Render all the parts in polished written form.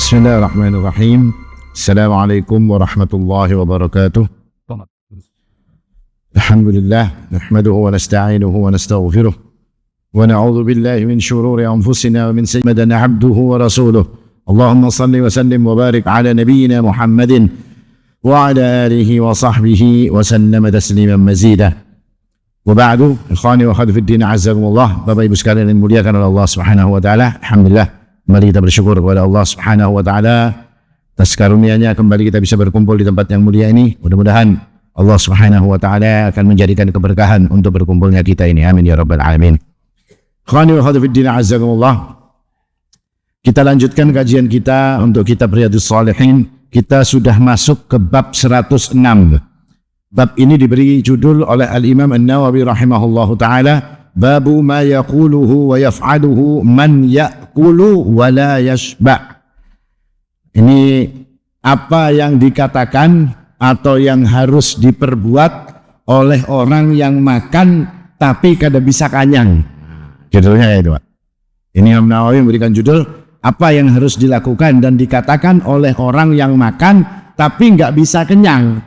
Bismillahirrahmanirrahim. Assalamualaikum warahmatullahi wabarakatuh. Alhamdulillah, nahmaduhu wa nasta'inuhu wa nastaghfiruh wa na'udzu billahi min shururi anfusina wa min sayyi'ati abduhu wa rasuluh. Allahumma salli wa sallim wa barik ala nabiyyina Muhammadin wa ala alihi wa sahbihi wa sallam tasliman mazida. Wa ba'du, ikhwani wa akhwati fid din, azzakumullah. Bapak Ibu sekalian yang dimuliakan oleh Allah Subhanahu wa taala. Alhamdulillah, mari kita bersyukur kepada Allah Subhanahu wa taala atas karunia-Nya kembali kita bisa berkumpul di tempat yang mulia ini. Mudah-mudahan Allah Subhanahu wa taala akan menjadikan keberkahan untuk berkumpulnya kita ini. Amin ya rabbal alamin. Ikhwani wa akhwati fid din, azzakumullah. Kita lanjutkan kajian kita untuk kitab Riyadhus Shalihin. Kita sudah masuk ke bab 106. Bab ini diberi judul oleh Al-Imam An-Nawawi rahimahullahu ta'ala, Babu ma yaquluhu wa yaf'aluhu man ya'kulu wa la yashba'. Ini apa yang dikatakan atau yang harus diperbuat oleh orang yang makan tapi kada bisa kenyang. Judulnya ya itu, Pak. Ini Imam Nawawi memberikan judul apa yang harus dilakukan dan dikatakan oleh orang yang makan tapi nggak bisa kenyang.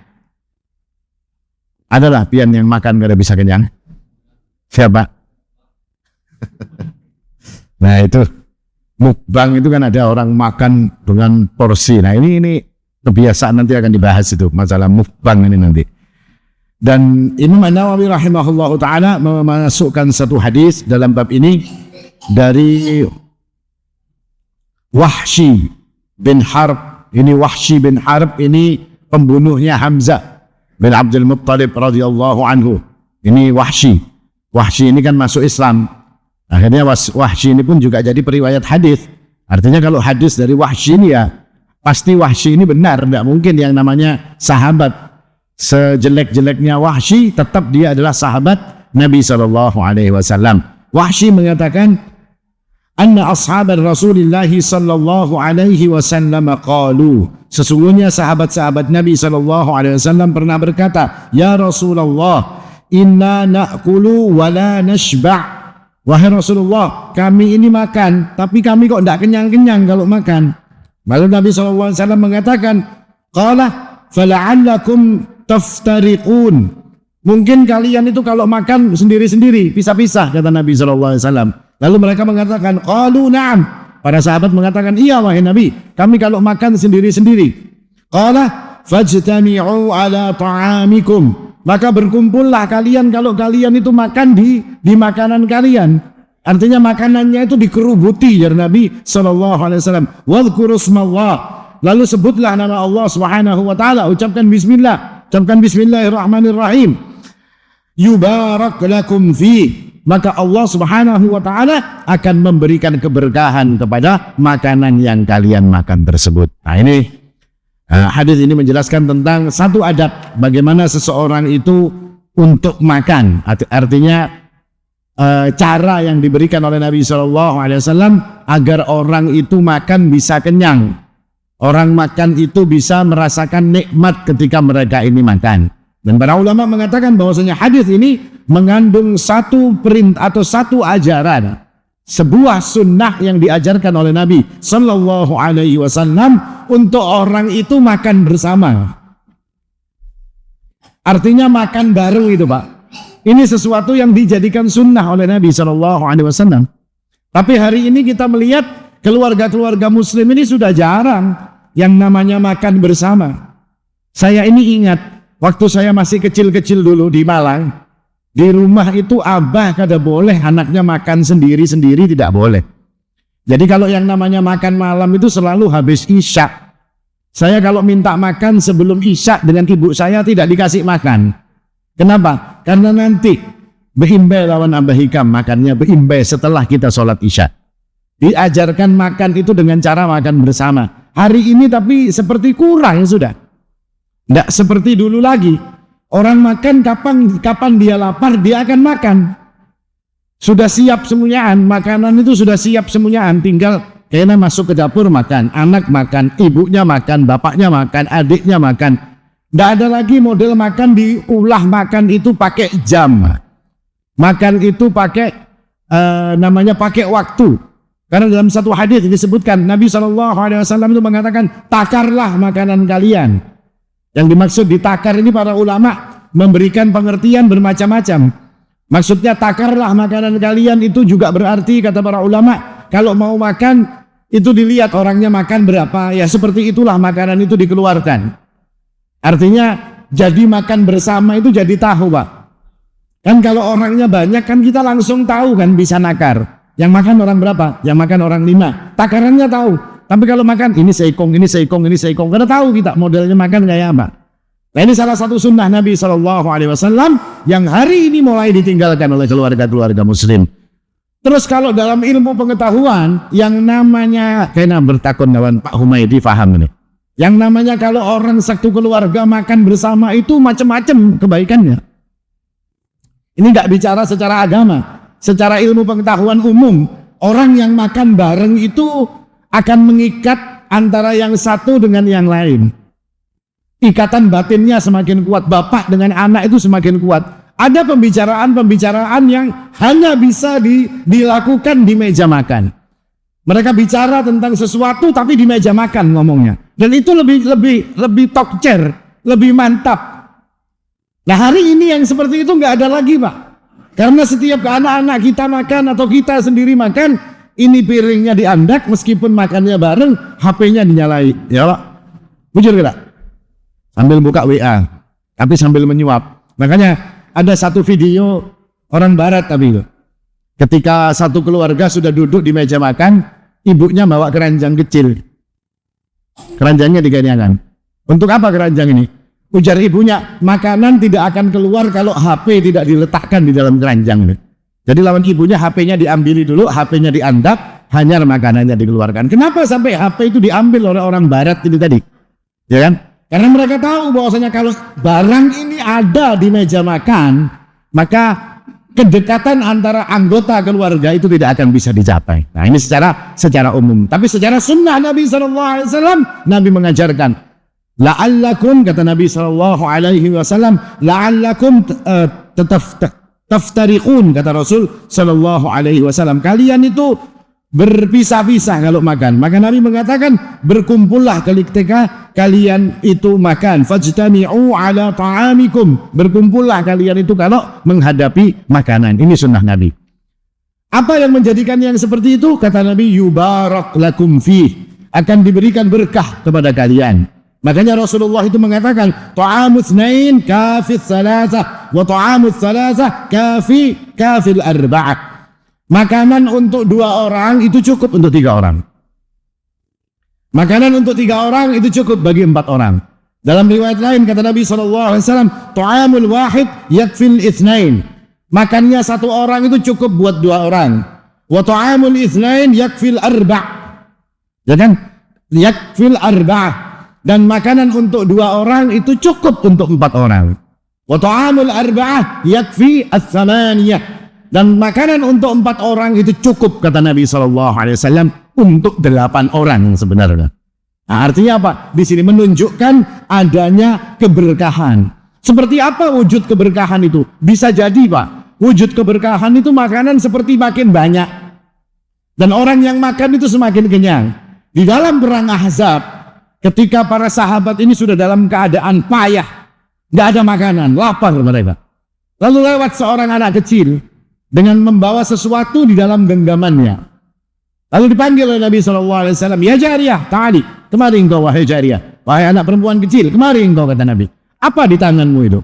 Adalah pian yang makan kada bisa kenyang? Siapa? Nah itu mukbang itu kan ada orang makan dengan porsi. Nah ini kebiasaan, nanti akan dibahas itu masalah mukbang ini nanti. Dan Imam An-Nawawi rahimahullahu ta'ala memasukkan satu hadis dalam bab ini dari Wahsy bin Harb. Ini Wahsy bin Harb ini pembunuhnya Hamzah bin Abdul Muttalib radhiyallahu anhu. Ini Wahsy. Wahsy ini kan masuk Islam. Akhirnya Wahsy ini pun juga jadi periwayat hadis. Artinya kalau hadis dari Wahsy ini ya pasti Wahsy ini benar. Tidak mungkin yang namanya sahabat. Sejelek-jeleknya Wahsy tetap dia adalah sahabat Nabi SAW. Wahsy mengatakan, anna ashabar Rasulullah sallallahu alaihi wasallam qalu, sesungguhnya sahabat-sahabat Nabi sallallahu alaihi wasallam pernah berkata, ya Rasulullah, inna na'kulu wa la nashba'. Wahai Rasulullah, kami ini makan tapi kami kok tidak kenyang-kenyang kalau makan. Lalu Nabi sallallahu alaihi wasallam mengatakan, qala fala'allakum taftariqun. Mungkin kalian itu kalau makan sendiri-sendiri, pisah-pisah, kata Nabi sallallahu alaihi wasallam. Lalu mereka mengatakan, qalu na'am. Para sahabat mengatakan, iya wahai Nabi, kami kalau makan sendiri-sendiri. Qala fajtami'u ala ta'amikum. Maka berkumpullah kalian kalau kalian itu makan di makanan kalian. Artinya makanannya itu dikerubuti ya Nabi sallallahu alaihi wasallam. Wadhkuru ismallah. Lalu sebutlah nama Allah Subhanahu wa taala, ucapkan bismillah, ucapkan bismillahirrahmanirrahim. Yubarak lakum fi. Maka Allah Subhanahu wa ta'ala akan memberikan keberkahan kepada makanan yang kalian makan tersebut. Nah ini hadis ini menjelaskan tentang satu adab bagaimana seseorang itu untuk makan. Artinya cara yang diberikan oleh Nabi SAW agar orang itu makan bisa kenyang. Orang makan itu bisa merasakan nikmat ketika mereka ini makan. Dan para ulama mengatakan bahwasanya hadis ini mengandung satu perintah atau satu ajaran, sebuah sunnah yang diajarkan oleh Nabi Sallallahu Alaihi Wasallam untuk orang itu makan bersama. Artinya makan baru itu, Pak. Ini sesuatu yang dijadikan sunnah oleh Nabi Sallallahu Alaihi Wasallam. Tapi hari ini kita melihat keluarga-keluarga Muslim ini sudah jarang yang namanya makan bersama. Saya ini ingat waktu saya masih kecil-kecil dulu di Malang, di rumah itu abah kada boleh anaknya makan sendiri-sendiri, tidak boleh. Jadi kalau yang namanya makan malam itu selalu habis isya. Saya kalau minta makan sebelum isya dengan ibu saya tidak dikasih makan. Kenapa? Karena nanti beimbe lawan Abah Hikam makannya beimbe setelah kita sholat isya. Diajarkan makan itu dengan cara makan bersama. Hari ini tapi seperti kurang sudah. Tidak seperti dulu lagi. Orang makan kapan dia lapar dia akan makan. Sudah siap semuanyaan, makanan itu sudah siap semuanyaan, tinggal kayaknya masuk ke dapur makan, anak makan, ibunya makan, bapaknya makan, adiknya makan. Tidak ada lagi model makan diulah makan itu pakai jam. Makan itu pakai namanya pakai waktu. Karena dalam satu hadis disebutkan Nabi SAW itu mengatakan takarlah makanan kalian. Yang dimaksud ditakar ini para ulama memberikan pengertian bermacam-macam. Maksudnya takarlah makanan kalian itu juga berarti kata para ulama kalau mau makan itu dilihat orangnya makan berapa, ya seperti itulah makanan itu dikeluarkan. Artinya jadi makan bersama itu jadi tahu Pak. Kan kalau orangnya banyak kan kita langsung tahu kan bisa nakar. Yang makan orang berapa? Yang makan orang 5. Takarannya tahu. Tapi kalau makan ini seikong, ini seikong, ini seikong. Karena tahu kita modelnya makan kayak apa. Nah ini salah satu sunnah Nabi SAW yang hari ini mulai ditinggalkan oleh keluarga-keluarga muslim. Terus kalau dalam ilmu pengetahuan yang namanya, kayaknya bertakun kawan Pak Humaydi paham ini. Yang namanya kalau orang satu keluarga makan bersama itu macam-macam kebaikannya. Ini nggak bicara secara agama. Secara ilmu pengetahuan umum, orang yang makan bareng itu akan mengikat antara yang satu dengan yang lain. Ikatan batinnya semakin kuat, bapak dengan anak itu semakin kuat. Ada pembicaraan-pembicaraan yang hanya bisa dilakukan di meja makan. Mereka bicara tentang sesuatu tapi di meja makan ngomongnya. Dan itu lebih tokcer, lebih mantap. Nah hari ini yang seperti itu nggak ada lagi Pak. Karena setiap anak-anak kita makan atau kita sendiri makan, ini piringnya diandak meskipun makannya bareng, HP-nya dinyalai. Ya Pak, bujur tidak? Sambil buka WA, tapi sambil menyuap. Makanya ada satu video orang barat tapi itu. Ketika satu keluarga sudah duduk di meja makan, ibunya bawa keranjang kecil. Keranjangnya diganyakan. Untuk apa keranjang ini? Ujar ibunya, makanan tidak akan keluar kalau HP tidak diletakkan di dalam keranjang. Jadi lawan ibunya HP-nya diambil dulu, HP-nya diandak, hanya makanannya dikeluarkan. Kenapa sampai HP itu diambil oleh orang barat ini tadi? Ya kan? Karena mereka tahu bahwasanya kalau barang ini ada di meja makan, maka kedekatan antara anggota keluarga itu tidak akan bisa dicapai. Nah ini secara umum. Tapi secara sunnah Nabi SAW, Nabi mengajarkan, la'allakum kata Nabi SAW, la'allakum taftariqun kata Rasul SAW. Kalian itu berpisah-pisah kalau makan. Maka Nabi mengatakan berkumpullah ketika kalian itu makan. Fajtami'u ala ta'amikum. Berkumpullah kalian itu kalau menghadapi makanan. Ini sunnah Nabi. Apa yang menjadikan yang seperti itu? Kata Nabi, yubarak lakum fih. Akan diberikan berkah kepada kalian. Makanya Rasulullah itu mengatakan ta'amu tsnain kafi tsalatsa wa ta'amu tsalatsa kafil arba'ah. Makanan untuk 2 orang itu cukup untuk 3 orang. Makanan untuk 3 orang itu cukup bagi 4 orang. Dalam riwayat lain kata Nabi SAW, ta'amul wahid yakfil itsnain. Makannya 1 orang itu cukup buat 2 orang. Wa ta'amul itsnain yakfil arba'. Ya kan? Yakfil arba'ah. Dan makanan untuk 2 orang itu cukup untuk 4 orang. Wa ta'amul arba'ah yakfi ats-tsamaniyah. Dan makanan untuk 4 orang itu cukup kata Nabi SAW untuk 8 orang sebenarnya. Nah, artinya apa? Di sini menunjukkan adanya keberkahan. Seperti apa wujud keberkahan itu? Bisa jadi Pak, wujud keberkahan itu makanan seperti makin banyak. Dan orang yang makan itu semakin kenyang. Di dalam perang Ahzab, ketika para sahabat ini sudah dalam keadaan payah, nggak ada makanan, lapar mereka. Lalu lewat seorang anak kecil dengan membawa sesuatu di dalam genggamannya. Lalu dipanggil oleh Nabi SAW, ya Jariyah, ta'ali, kemari engkau wahai Jariyah, wahai anak perempuan kecil, kemari engkau kata Nabi. Apa di tanganmu itu?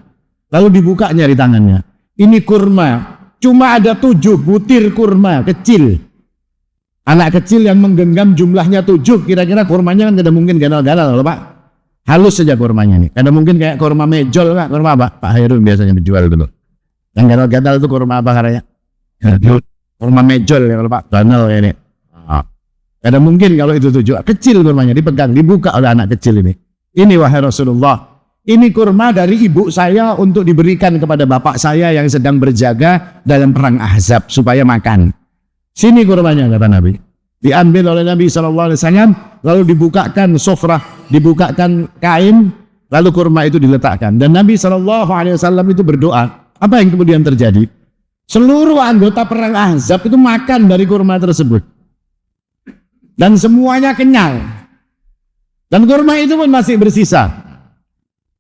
Lalu dibukanya di tangannya. Ini kurma, cuma ada 7 butir kurma kecil. Anak kecil yang menggenggam jumlahnya 7, kira-kira kurmanya kan tidak mungkin ganal-ganal loh Pak. Halus saja kurmanya nih. Kada mungkin kayak kurma mejol Pak. Kurma apa? Pak Hairun biasanya dijual dulu. Yang ganal-ganal itu kurma apa karanya? Kurma mejol ya kalau Pak. Ganal ya ini. Kada mungkin kalau itu 7. Kecil kurmanya, dipegang, dibuka oleh anak kecil ini. Ini wahai Rasulullah, ini kurma dari ibu saya untuk diberikan kepada bapak saya yang sedang berjaga dalam perang Ahzab supaya makan. Sini kurmanya kata Nabi. Diambil oleh Nabi SAW, lalu dibukakan sofrah, dibukakan kain, lalu kurma itu diletakkan. Dan Nabi SAW itu berdoa. Apa yang kemudian terjadi? Seluruh anggota perang Ahzab itu makan dari kurma tersebut. Dan semuanya kenyang. Dan kurma itu pun masih bersisa.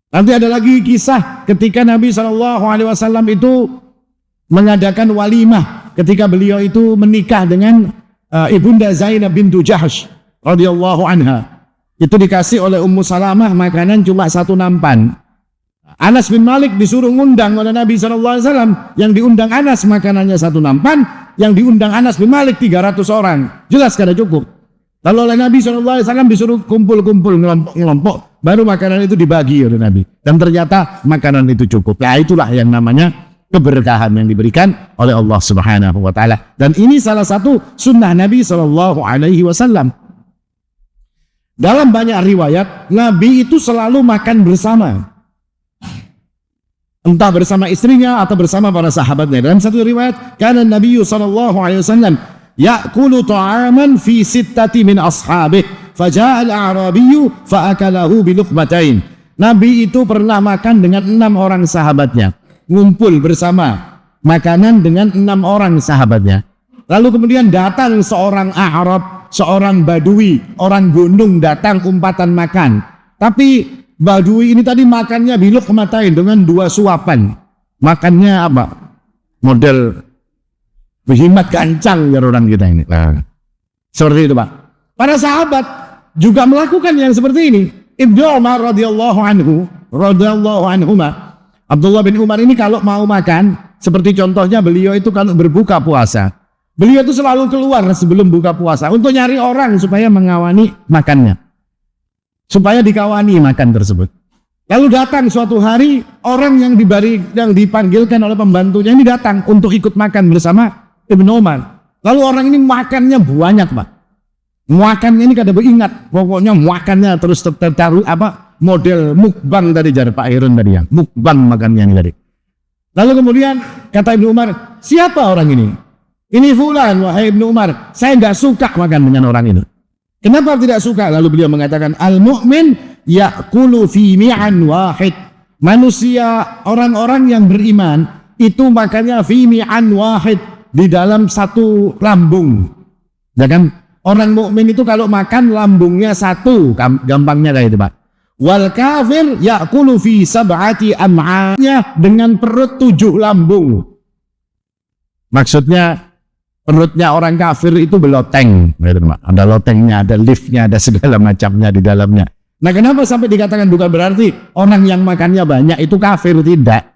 Nanti ada lagi kisah ketika Nabi SAW itu mengadakan walimah ketika beliau itu menikah dengan ibunda Zainab bintu Jahsh radhiyallahu anha. Itu dikasih oleh Ummu Salamah makanan cuma satu nampan. Anas bin Malik disuruh ngundang oleh Nabi SAW. Yang diundang Anas makanannya satu nampan, yang diundang Anas bin Malik 300 orang. Jelas kada cukup. Lalu oleh Nabi SAW disuruh kumpul-kumpul ngelompok, baru makanan itu dibagi oleh Nabi. Dan ternyata makanan itu cukup. Nah itulah yang namanya keberkahan yang diberikan oleh Allah Subhanahu wa Ta'ala. Dan ini salah satu sunnah Nabi SAW. Dalam banyak riwayat, Nabi itu selalu makan bersama. Entah bersama istrinya atau bersama para sahabatnya. Dalam satu riwayat, karena Nabi SAW ya'kulu ta'aman fi sittati min ashabih faja'a al-a'rabiyyu fa'akalahu biluqmatain. Nabi itu pernah makan dengan 6 orang sahabatnya, ngumpul bersama makanan dengan 6 orang sahabatnya. Lalu kemudian datang seorang Arab, seorang Badui, orang gunung datang umpatan makan. Tapi Badui ini tadi makannya biluqmatain dengan 2 suapan. Makannya apa? Model berhemat gancang ya orang kita ini. Nah, seperti itu Pak. Para sahabat juga melakukan yang seperti ini. Ibnu Umar radhiyallahu anhuma. Abdullah bin Umar ini kalau mau makan, seperti contohnya beliau itu kalau berbuka puasa, beliau itu selalu keluar sebelum buka puasa untuk nyari orang supaya mengawani makannya, supaya dikawani makan tersebut. Lalu datang suatu hari orang yang dipanggilkan oleh pembantunya ini datang untuk ikut makan bersama Ibnu Umar. Lalu orang ini makannya banyak Pak. Makannya ini kada beringat. Pokoknya makannya terus tertaruh model mukbang tadi jar Pak Irun tadi yang mukbang makannya ini tadi. Lalu kemudian kata Ibnu Umar, siapa orang ini? Ini fulan wahai Ibnu Umar. Saya enggak suka makan dengan orang ini. Kenapa tidak suka? Lalu beliau mengatakan al-mu'min ya'kulu fi mi'an wahid. Manusia orang-orang yang beriman itu makannya fi mi'an wahid, di dalam satu lambung. Ya kan? Orang mukmin itu kalau makan lambungnya satu, gampangnya kayak itu Pak. Wal kafir ya'kulu fi sab'ati am'anya, dengan perut 7 lambung. Maksudnya perutnya orang kafir itu beloteng, gitu Pak. Ada lotengnya, ada liftnya, ada segala macamnya di dalamnya. Nah, kenapa sampai dikatakan bukan berarti orang yang makannya banyak itu kafir, tidak.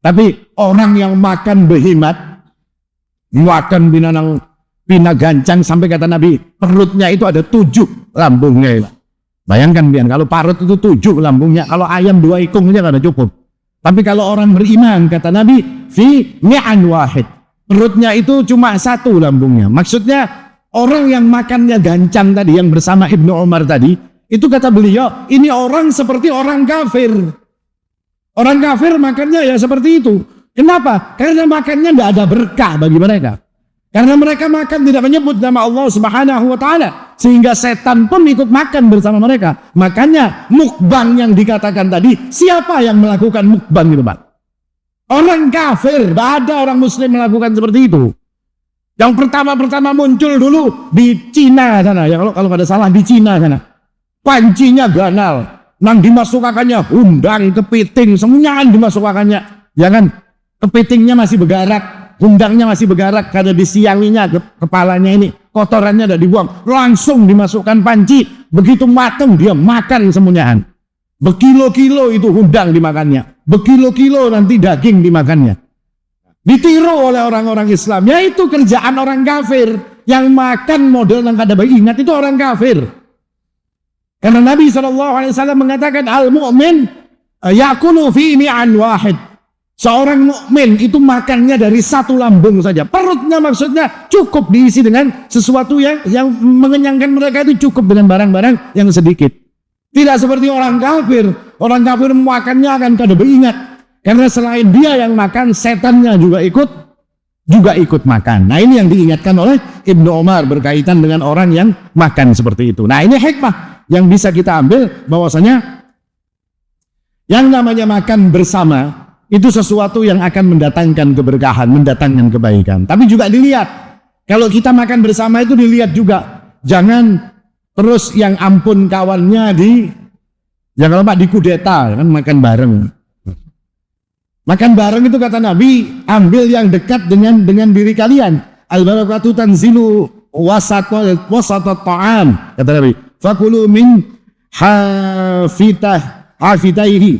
Tapi orang yang makan behemat, makan binatang pina gancang, sampai kata Nabi perutnya itu ada 7 lambungnya. Bayangkan biar kalau parut itu 7 lambungnya, kalau ayam 2 ikungnya kada cukup. Tapi kalau orang beriman kata Nabi fi mi'an wahid, perutnya itu cuma 1 lambungnya. Maksudnya orang yang makannya gancang tadi yang bersama Ibnu Umar tadi, itu kata beliau ini orang seperti orang kafir. Orang kafir makannya ya seperti itu. Kenapa? Karena makannya tidak ada berkah bagi mereka. Karena mereka makan tidak menyebut nama Allah Subhanahu wa Ta'ala, sehingga setan pun ikut makan bersama mereka. Makanya mukbang yang dikatakan tadi, siapa yang melakukan mukbang itu Pak? Orang kafir. Tidak ada orang muslim melakukan seperti itu. Yang pertama muncul dulu di Cina sana, ya kalau ada salah di Cina sana. Pancinya ganal, nang dimasukakannya undang, kepiting, semuanya dimasukakannya. Ya kan? Kepitingnya masih bergarak, undangnya masih bergarak, kada disianginya kepalanya ini, kotorannya ada dibuang, langsung dimasukkan panci, begitu matang dia makan semuanya. Berkilo-kilo itu undang dimakannya, berkilo-kilo nanti daging dimakannya. Ditiru oleh orang-orang Islam, yaitu kerjaan orang kafir yang makan model yang kada baik. Ingat itu orang kafir. Karena Nabi SAW mengatakan al-mu'min yakulu fi mi'an wahid. Seorang mukmin itu makannya dari 1 lambung saja. Perutnya maksudnya cukup diisi dengan sesuatu yang mengenyangkan mereka, itu cukup dengan barang-barang yang sedikit. Tidak seperti orang kafir. Orang kafir makannya akan kada beringat. Karena selain dia yang makan, setannya juga ikut makan. Nah, ini yang diingatkan oleh Ibnu Umar berkaitan dengan orang yang makan seperti itu. Nah, ini hikmah yang bisa kita ambil, bahwasanya yang namanya makan bersama itu sesuatu yang akan mendatangkan keberkahan, mendatangkan kebaikan. Tapi juga dilihat, kalau kita makan bersama itu dilihat juga jangan terus yang ampun kawannya jangan lupa dikudeta, kan makan bareng. Makan bareng itu kata Nabi, ambil yang dekat dengan diri kalian. Al-barakatu tanzilu wasatat ta'am, kata Nabi. Fakulu min hafitaihi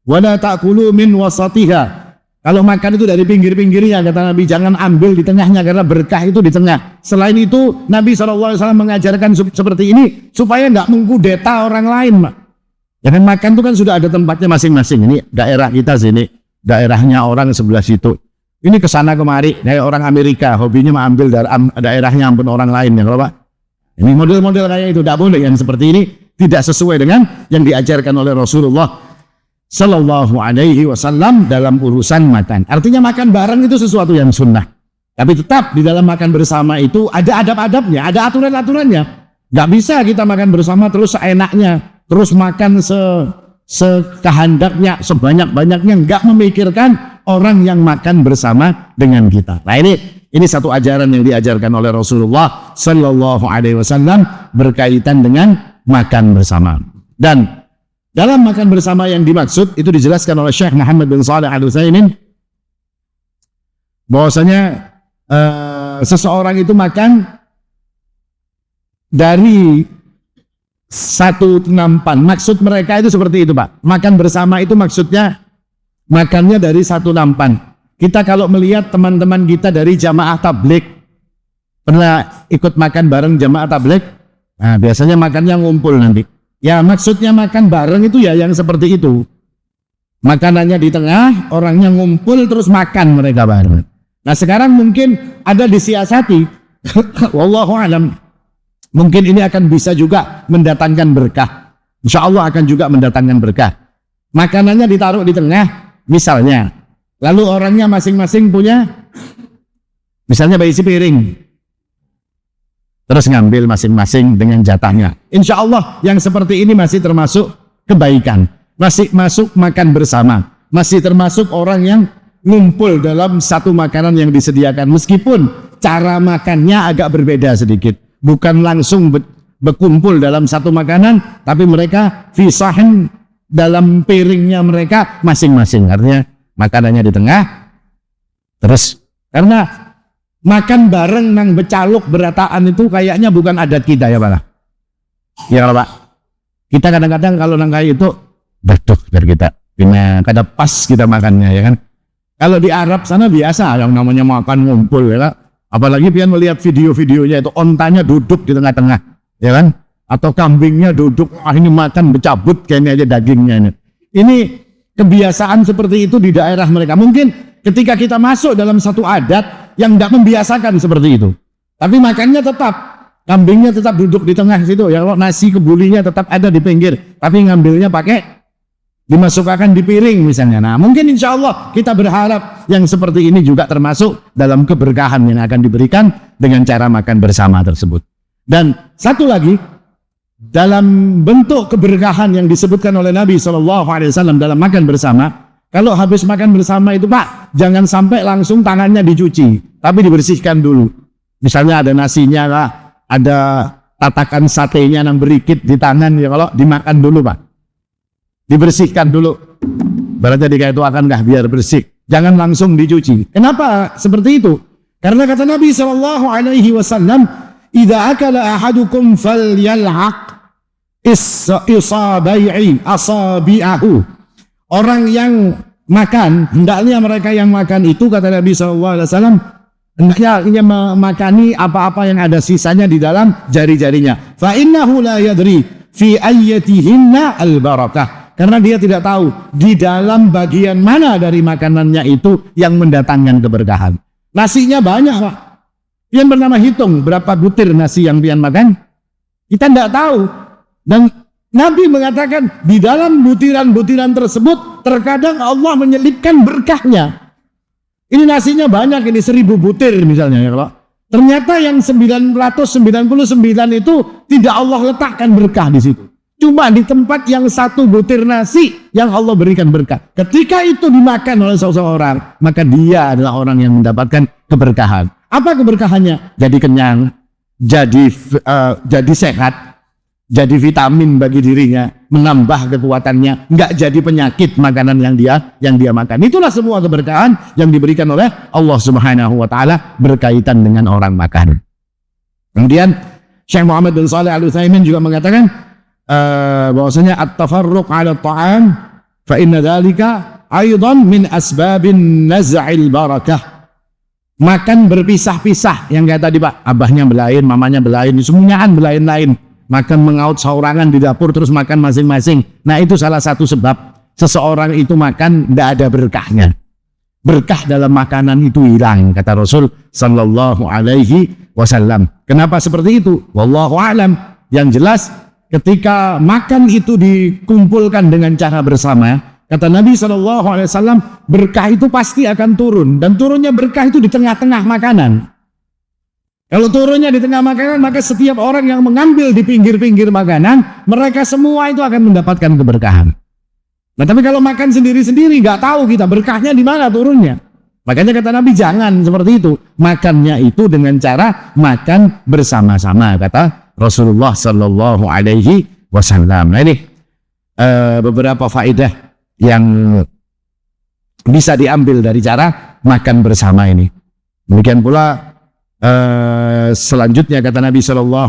wa la ta'kulu min wasatiha. Kalau makan itu dari pinggir-pinggirnya, kata Nabi, jangan ambil di tengahnya karena berkah itu di tengah. Selain itu, Nabi SAW mengajarkan seperti ini supaya nggak mengkudeta orang lain, Pak. Jangan makan itu kan sudah ada tempatnya masing-masing. Ini daerah kita sini, daerahnya orang sebelah situ. Ini kesana kemari, kayak orang Amerika, hobinya mengambil daerahnya ampun orang lain, ya kalau Pak. Ini model-model kayak itu tidak boleh. Yang seperti ini tidak sesuai dengan yang diajarkan oleh Rasulullah Sallallahu Alaihi Wasallam dalam urusan makan. Artinya makan bareng itu sesuatu yang sunnah. Tapi tetap di dalam makan bersama itu ada adab-adabnya, ada aturan-aturannya. Gak bisa kita makan bersama terus seenaknya, terus makan sekehendaknya, sebanyak-banyaknya, gak memikirkan orang yang makan bersama dengan kita. Nah ini satu ajaran yang diajarkan oleh Rasulullah Sallallahu Alaihi Wasallam berkaitan dengan makan bersama. Dan dalam makan bersama yang dimaksud itu dijelaskan oleh Syekh Muhammad bin Shalih Al-Utsaimin bahwasanya seseorang itu makan dari satu nampan. Maksud mereka itu seperti itu, Pak. Makan bersama itu maksudnya makannya dari satu nampan. Kita kalau melihat teman-teman kita dari jamaah tabligh, pernah ikut makan bareng jamaah tabligh? Nah, biasanya makannya ngumpul nanti. Ya maksudnya makan bareng itu ya yang seperti itu. Makanannya di tengah, orangnya ngumpul terus makan mereka bareng. Nah sekarang mungkin ada disiasati. Wallahu alam. Mungkin ini akan bisa juga mendatangkan berkah. Insya Allah akan juga mendatangkan berkah. Makanannya ditaruh di tengah, misalnya. Lalu orangnya masing-masing punya, misalnya berisi piring. Terus ngambil masing-masing dengan jatahnya. Insya Allah yang seperti ini masih termasuk kebaikan. Masih masuk makan bersama. Masih termasuk orang yang ngumpul dalam satu makanan yang disediakan. Meskipun cara makannya agak berbeda sedikit. Bukan langsung berkumpul dalam satu makanan. Tapi mereka fisahin dalam piringnya mereka masing-masing. Artinya makanannya di tengah. Terus karena makan bareng nang becaluk berataan itu kayaknya bukan adat kita ya Pak. Ya Pak. Kita kadang-kadang kalau nang kayak itu, betul biar kita punya kada pas kita makannya ya kan. Kalau di Arab sana biasa yang namanya makan ngumpul ya kan. Apalagi pian melihat video-videonya itu ontanya duduk di tengah-tengah ya kan. Atau kambingnya duduk, ini makan bercabut kayaknya aja dagingnya ini. Ini kebiasaan seperti itu di daerah mereka. Mungkin ketika kita masuk dalam satu adat yang tidak membiasakan seperti itu. Tapi makannya tetap, kambingnya tetap duduk di tengah situ. Ya, nasi kebulinya tetap ada di pinggir. Tapi ngambilnya pakai, dimasukkan di piring misalnya. Nah mungkin insya Allah kita berharap yang seperti ini juga termasuk dalam keberkahan yang akan diberikan dengan cara makan bersama tersebut. Dan satu lagi, dalam bentuk keberkahan yang disebutkan oleh Nabi SAW dalam makan bersama, kalau habis makan bersama itu Pak, jangan sampai langsung tangannya dicuci, tapi dibersihkan dulu. Misalnya ada nasinya lah, ada tatakan satenya yang berikit di tangan, ya kalau dimakan dulu Pak. Dibersihkan dulu. Berarti kayak itu akankah biar bersih. Jangan langsung dicuci. Kenapa seperti itu? Karena kata Nabi SAW, "Idza akala ahadukum falyalhaq asabi'ahu." Orang yang makan, hendaknya mereka yang makan itu, kata Nabi SAW, hendaknya memakani apa-apa yang ada sisanya di dalam jari-jarinya. Fa innahu la yadri fi ayyatihinna al-barakah. Karena dia tidak tahu di dalam bagian mana dari makanannya itu yang mendatangkan keberkahan. Nasinya banyak Pak. Pian bernama hitung berapa butir nasi yang pian makan? Kita tidak tahu. Dan Nabi mengatakan di dalam butiran-butiran tersebut terkadang Allah menyelipkan berkahnya. Ini nasinya banyak, ini 1000 butir misalnya ya kalau. Ternyata yang 999 itu tidak Allah letakkan berkah di situ. Cuma di tempat yang satu butir nasi yang Allah berikan berkah. Ketika itu dimakan oleh seseorang, maka dia adalah orang yang mendapatkan keberkahan. Apa keberkahannya? Jadi kenyang. jadi sehat, jadi vitamin bagi dirinya, menambah kekuatannya, nggak jadi penyakit makanan yang dia makan. Itulah semua keberkahan yang diberikan oleh Allah Subhanahu wa taala berkaitan dengan orang makan. Kemudian Syekh Muhammad bin Shalih Al-Utsaimin juga mengatakan bahwasanya at-tafarruq 'ala at-ta'am fa inna dzalika aidan min asbabin naz'il barakah. Makan berpisah-pisah, yang kayak tadi Pak, abahnya belain, mamanya belain, semuanya belain-lain. Makan mengaut saurangan di dapur terus makan masing-masing. Nah, itu salah satu sebab seseorang itu makan tidak ada berkahnya. Berkah dalam makanan itu hilang, kata Rasul sallallahu alaihi wasallam. Kenapa seperti itu? Wallahu a'lam. Yang jelas ketika makan itu dikumpulkan dengan cara bersama, kata Nabi SAW, berkah itu pasti akan turun. Dan turunnya berkah itu di tengah-tengah makanan. Kalau turunnya di tengah makanan, maka setiap orang yang mengambil di pinggir-pinggir makanan, mereka semua itu akan mendapatkan keberkahan. Nah, tapi kalau makan sendiri-sendiri, nggak tahu kita berkahnya di mana turunnya. Makanya kata Nabi, jangan seperti itu. Makannya itu dengan cara makan bersama-sama, kata Rasulullah Sallallahu Alaihi Wasallam. Nah, ini beberapa faedah yang bisa diambil dari cara makan bersama ini. Demikian pula selanjutnya kata Nabi SAW,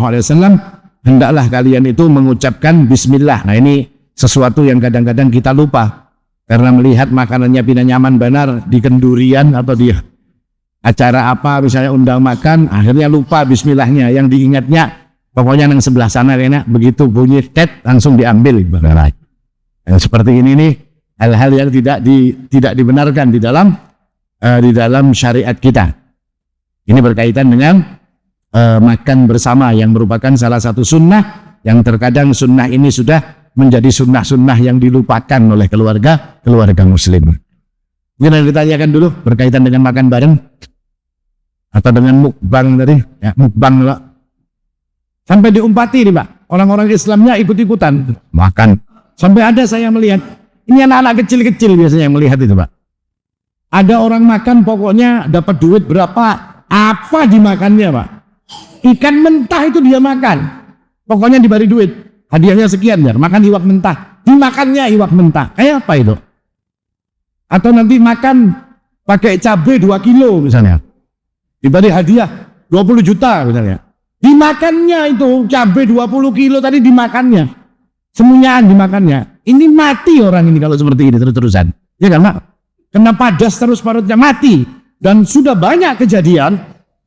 hendaklah kalian itu mengucapkan Bismillah. Nah, ini sesuatu yang kadang-kadang kita lupa karena melihat makanannya tidak nyaman benar di kendurian atau di acara apa misalnya undang makan, akhirnya lupa Bismillahnya. Yang diingatnya pokoknya yang sebelah sana enak, begitu bunyi tet langsung diambil. Yang seperti ini nih hal-hal yang tidak dibenarkan di dalam syariat kita. Ini berkaitan dengan makan bersama yang merupakan salah satu sunnah yang terkadang sunnah ini sudah menjadi sunnah-sunnah yang dilupakan oleh keluarga muslim. Mungkin yang ditanyakan dulu berkaitan dengan makan bareng atau dengan mukbang tadi, ya, mukbang lah. Sampai diumpati nih Pak, orang-orang Islamnya ikut-ikutan makan. Sampai ada saya melihat, ini anak-anak kecil-kecil biasanya yang melihat itu Pak. Ada orang makan pokoknya dapat duit berapa, apa dimakannya Pak? Ikan mentah itu dia makan. Pokoknya diberi duit. Hadiahnya sekian ya, makan iwak mentah. Dimakannya iwak mentah. Kayak apa itu? Atau nanti makan pakai cabai 2 kilo misalnya. Diberi hadiah 20 juta misalnya. Dimakannya itu cabai 20 kilo tadi dimakannya. Semuanya dimakannya. Ini mati orang ini kalau seperti ini terus-terusan. Ya kan Pak? Kena padas terus parutnya mati. Dan sudah banyak kejadian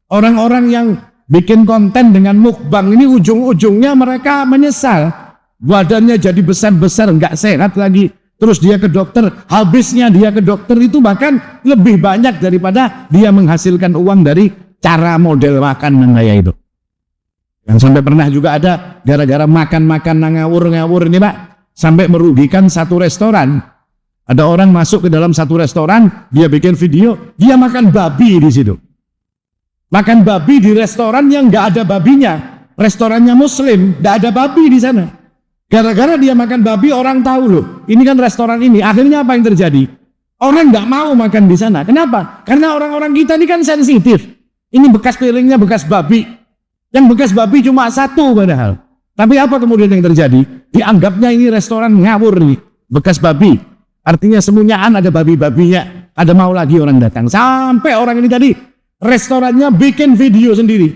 orang-orang yang bikin konten dengan mukbang ini ujung-ujungnya mereka menyesal. Badannya jadi besar-besar, nggak sehat lagi. Terus dia ke dokter, habisnya dia ke dokter itu bahkan lebih banyak daripada dia menghasilkan uang dari cara model makan kayak itu. Yang sampai pernah juga ada gara-gara makan-makan ngawur-ngawur ini Pak, sampai merugikan satu restoran. Ada orang masuk ke dalam satu restoran, dia bikin video, dia makan babi di situ. Makan babi di restoran yang nggak ada babinya. Restorannya Muslim, nggak ada babi di sana. Gara-gara dia makan babi, orang tahu loh, ini kan restoran ini. Akhirnya apa yang terjadi? Orang nggak mau makan di sana. Kenapa? Karena orang-orang kita ini kan sensitif. Ini bekas piringnya bekas babi. Yang bekas babi cuma satu padahal. Tapi apa kemudian yang terjadi? Dianggapnya ini restoran ngawur nih, bekas babi. Artinya semuanyaan ada babi-babinya. Ada mau lagi orang datang. Sampai orang ini tadi restorannya bikin video sendiri.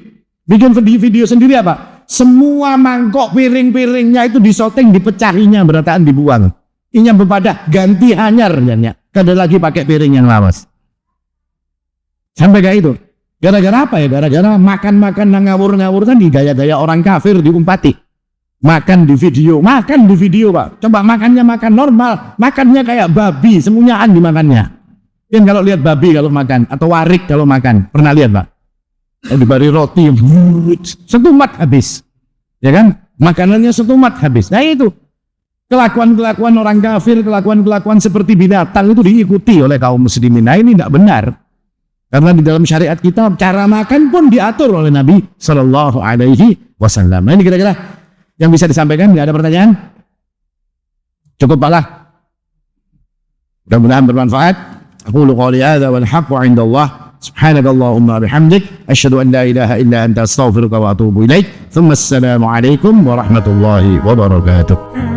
Bikin video sendiri apa? Semua mangkok piring-piringnya itu disoting, dipecahinya, berataan dibuang. Ini yang berpada ganti hanyar. Kada lagi pakai piring yang lawas. Sampai kayak itu. Gara-gara apa ya? Gara-gara makan-makan ngawur-ngawur tadi. Gaya-gaya orang kafir diumpati. Makan di video Pak. Coba makannya makan normal, makannya kayak babi, semuanyaan dimakannya. Kan kalau lihat babi kalau makan atau warik kalau makan, pernah lihat Pak? Diberi roti, setumat habis, ya kan? Makanannya setumat habis. Nah itu kelakuan-kelakuan orang kafir, kelakuan-kelakuan seperti binatang itu diikuti oleh kaum muslimin. Nah ini tidak benar, karena di dalam syariat kita cara makan pun diatur oleh Nabi Shallallahu Alaihi Wasallam. Nah ini kira-kira yang bisa disampaikan. Nggak ada pertanyaan? Cukup Pak lah. Mudah-mudahan bermanfaat. Aku qouli hadza wal haqqu 'indallah. Subhanakallahumma bihamdik asyhadu an la ilaha illa anta astaghfiruka wa atubu ilaik. Tsumma assalamu alaikum warahmatullahi wabarakatuh.